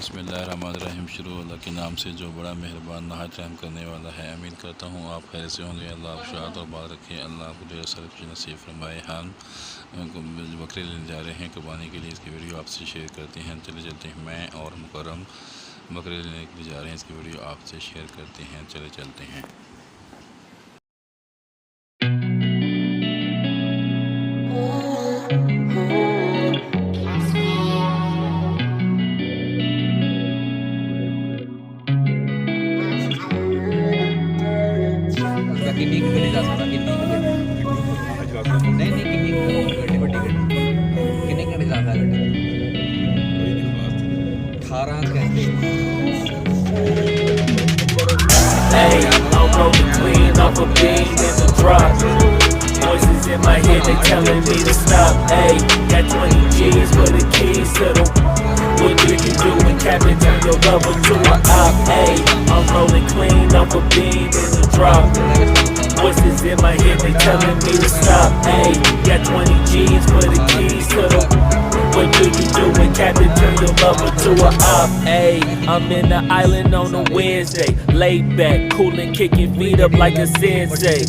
बिस्मिल्लाहिर्रहमानिर्रहीम। शुरू अल्लाह के नाम से जो बड़ा मेहरबान नहायत रहम करने वाला है। उम्मीद करता हूँ आप खैर से होंगे। अल्लाह आप शाद और बात रखें। अल्लाह आपको ढेर सारी खुशी नसीब फरमाए। हम बकरे लेने जा रहे हैं कुर्बानी के लिए। इसकी वीडियो आपसे शेयर करते हैं। चले चलते हैं। मैं और मुकर्रम बकरे लेने के लिए जा रहे हैं। इसकी वीडियो आपसे शेयर करते हैं। चले चलते हैं। किन्नी के लिए जा सकता किन्नी के लिए नहीं नहीं किन्नी गड्डी बड़ी गड्डी किन्नी के लिए जा सकता गड्डी 18 घंटे Hey, I'm rolling clean off a beam in the drop. Voices in my head, they telling me to stop. Hey, got 20 G's for the keys to the. What do you do when Captain turn your lover to an op? Hey, I'm rolling clean off a beam in the drop. Voices in my head, they telling me to stop. Hey, got 20 G's for the keys to the. What do you do when Captain turn your lover to a op? Hey, I'm in the island on a Wednesday, laid back, coolin', kicking feet up like a sensei.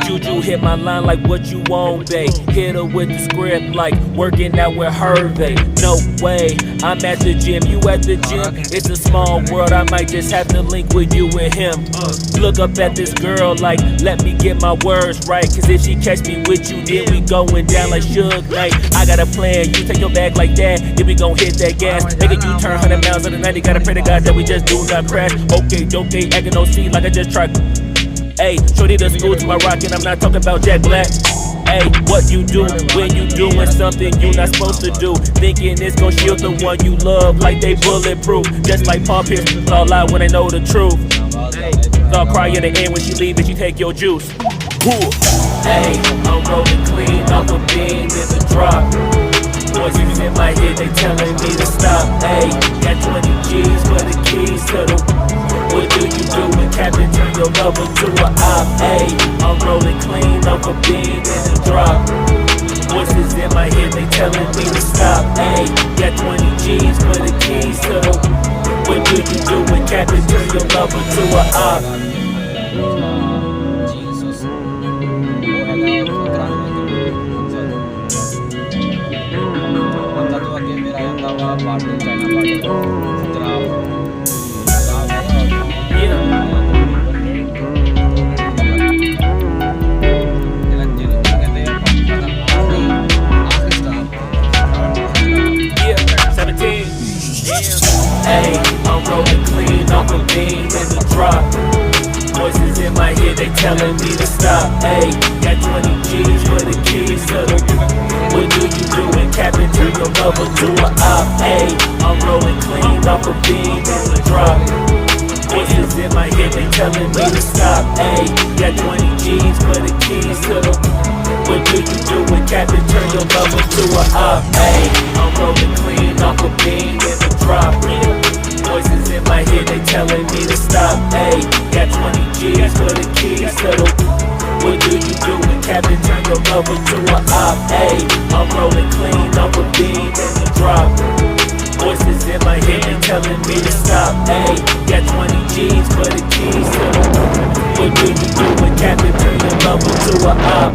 Juju hit my line like what you want, babe. Hit her with the script like working out with Hervey. No way, I'm at the gym, you at the gym. It's a small world, I might just have to link with you and him. Look up at this girl like, let me get my words right. Cause if she catch me with you, then we going down like Suge Knight. I got a plan, you take your bag like that, then we gon' hit that gas. Make a U-turn 100 miles on the 90, gotta pray to God that we just do not crash. Okay, acting no C like I just tried. Hey, shorty the school to my rock and I'm not talking about Jack Black. Hey, what you do when you doing something you not supposed to do? Thinking it's gon' shield the one you love like they bulletproof. Just like Paul Pierce, all out when they know the truth. Hey, they'll cry at the end when she leave and she take your juice. Hey, I'm rolling clean off a beam in the drop. Voices in my head, they telling me to stop. Hey, got 20 G's for the keys to the. What do you do when Captain turn your lover to a op? Hey, I'm rolling clean off a beam in the drop. Voices in my head, they telling me to stop. Hey, got 20 G's for the keys to the. What do you do when Captain turn your lover to a op? Hey, I'm rolling clean off a beam in the drop. Voices in my head, they telling me to stop. Hey, got 20 G's for the keys to the. What do you do when Captain turn your lover to a op? Hey, I'm rolling clean off a beam in the drop. Voices in my head, they telling me to stop. Hey, got 20 G's for the keys to the. What do you do when Captain turn your lover to a op? Hey, I'm rolling clean off a beam in the drop. Voices in my head, they telling me to stop. Hey, got 20 G's for the keys to the. What do you do when Captain turn your lover to a op? Hey, I'm rolling clean off a beam in the drop. Voices in my head, they telling me to stop. Hey, got 20 G's for the keys to the. What do you do when Captain turn your lover to a op?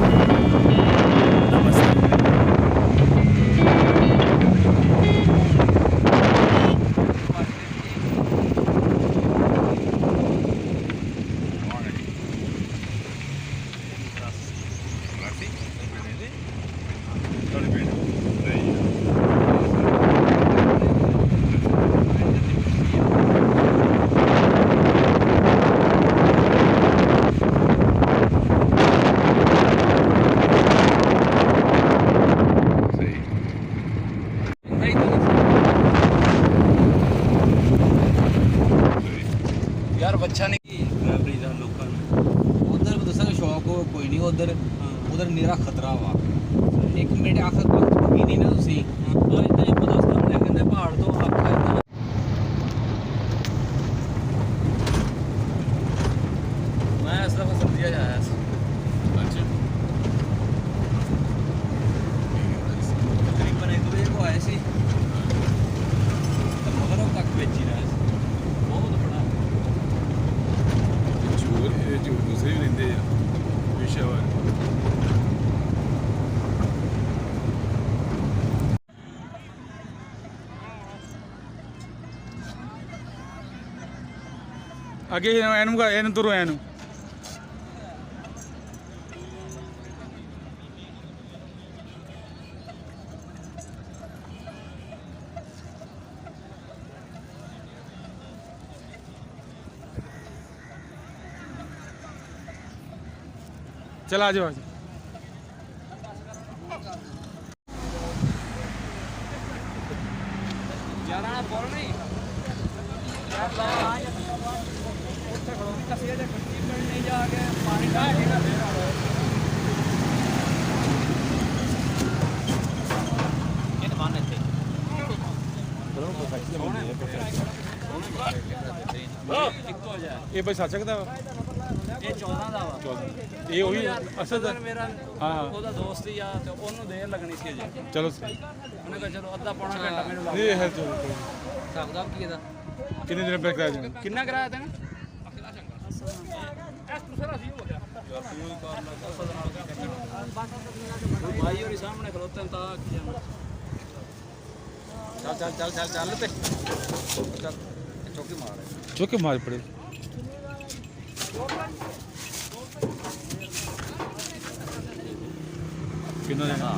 यार अच्छा नहीं local उधर दसा शौक हो कोई नहीं उधर उधर मेरा खतरा वा एक मिनट आखिर वक्त पकी नहीं ना तुसी तो इतना पता सामने कहंदे पहाड़ तो आपका मैं ऐसा पसंद दिया जाया अच्छा तकरीबन 1 बजे को आए सी तो मगर अब तक ਪਿੱਛੇ ਹੋਇਆ। ਅੱਗੇ ਇਹਨੂੰ ਤੁਰੋ ਇਹਨੂੰ। चल आ जाओ। ये बस आ सकता ਇਹ 14 ਦਾ ਵਾ। ये वही असल ਮੇਰਾ ਉਹਦਾ ਦੋਸਤ ਹੀ ਆ ਤੇ ਉਹਨੂੰ ਦੇਰ ਲੱਗਣੀ ਸੀ ਅਜੇ। चलो ਉਹਨੇ ਕਿਹਾ ਚਲੋ ਅੱਧਾ ਪੌਣਾ ਘੰਟਾ ਮੈਨੂੰ ਲੱਗ ये है तो ਸਕਦਾ ਕੀ ਇਹਦਾ कितने दिन पे कराया जाएगा? ਕਿੰਨਾ ਕਰਾਇਆ ਤੈਨੂੰ? ਭਾਈ ਹੋਰੀ ਸਾਹਮਣੇ ਖਲੋਤੇ ਨੇ ਤਾਂ ਕੀ ਜਾਣਾ। ਚੱਲ ਚੱਲ ਚੱਲ ਚੱਲ ਚੱਲ ਤੇ ਚੱਲ ਚੌਕੀ ਮਾਰ चौके मार पड़े। कितना देना?